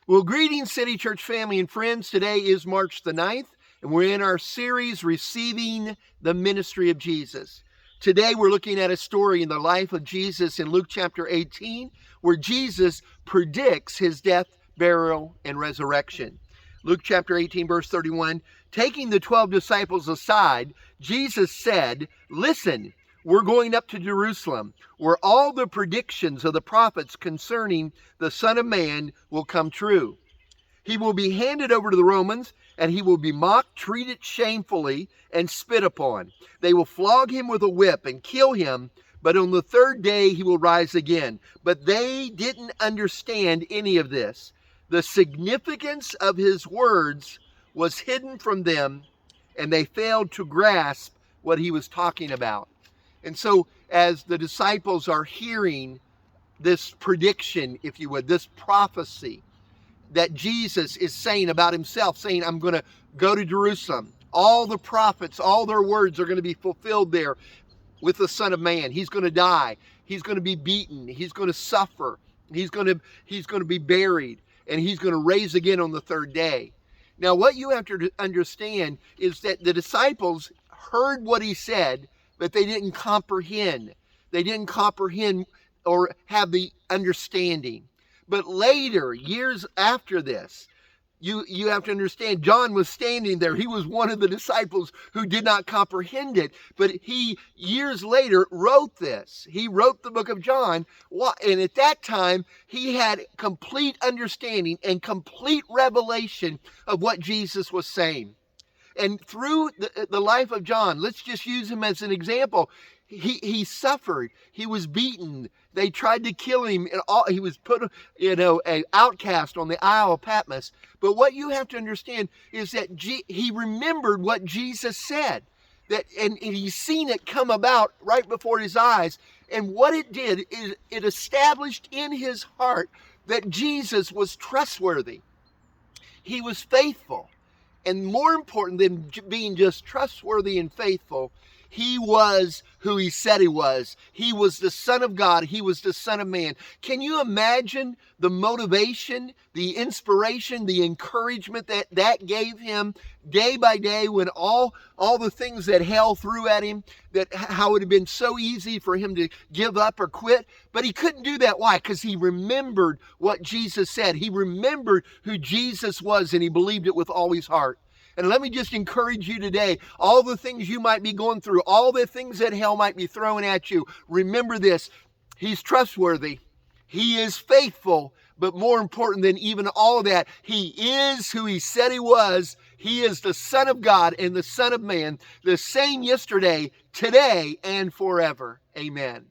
Well, greetings, City Church family and friends. Today is March the 9th, and we're in our series, Receiving the Ministry of Jesus. Today, we're looking at a story in the life of Jesus in Luke chapter 18, where Jesus predicts his death, burial, and resurrection. Luke chapter 18, verse 31, taking the 12 disciples aside, Jesus said, "Listen, we're going up to Jerusalem, where all the predictions of the prophets concerning the Son of Man will come true. He will be handed over to the Romans, and he will be mocked, treated shamefully, and spit upon. They will flog him with a whip and kill him, but on the third day he will rise again." But they didn't understand any of this. The significance of his words was hidden from them, and they failed to grasp what he was talking about. And so, as the disciples are hearing this prediction, if you would, this prophecy that Jesus is saying about himself, saying, "I'm going to go to Jerusalem. All the prophets, all their words are going to be fulfilled there with the Son of Man. He's going to die. He's going to be beaten. He's going to suffer. He's going to be buried, and he's going to raise again on the third day." Now, what you have to understand is that the disciples heard what he said, but they didn't comprehend. They didn't comprehend or have the understanding. But later, years after this, you have to understand, John was standing there. He was one of the disciples who did not comprehend it. But he, years later, wrote this. He wrote the book of John. And at that time, he had complete understanding and complete revelation of what Jesus was saying. And through the life of John, let's just use him as an example. He suffered. He was beaten. They tried to kill him. And he was put, an outcast on the Isle of Patmos. But what you have to understand is that he remembered what Jesus said. And he's seen it come about right before his eyes. And what it did is it established in his heart that Jesus was trustworthy. He was faithful. And more important than being just trustworthy and faithful, he was who he said he was. He was the Son of God. He was the Son of Man. Can you imagine the motivation, the inspiration, the encouragement that gave him day by day when all the things that hell threw at him, that how it would have been so easy for him to give up or quit. But he couldn't do that. Why? Because he remembered what Jesus said. He remembered who Jesus was, and he believed it with all his heart. And let me just encourage you today, all the things you might be going through, all the things that hell might be throwing at you, remember this: he's trustworthy, he is faithful, but more important than even all of that, he is who he said he was. He is the Son of God and the Son of Man, the same yesterday, today, and forever. Amen.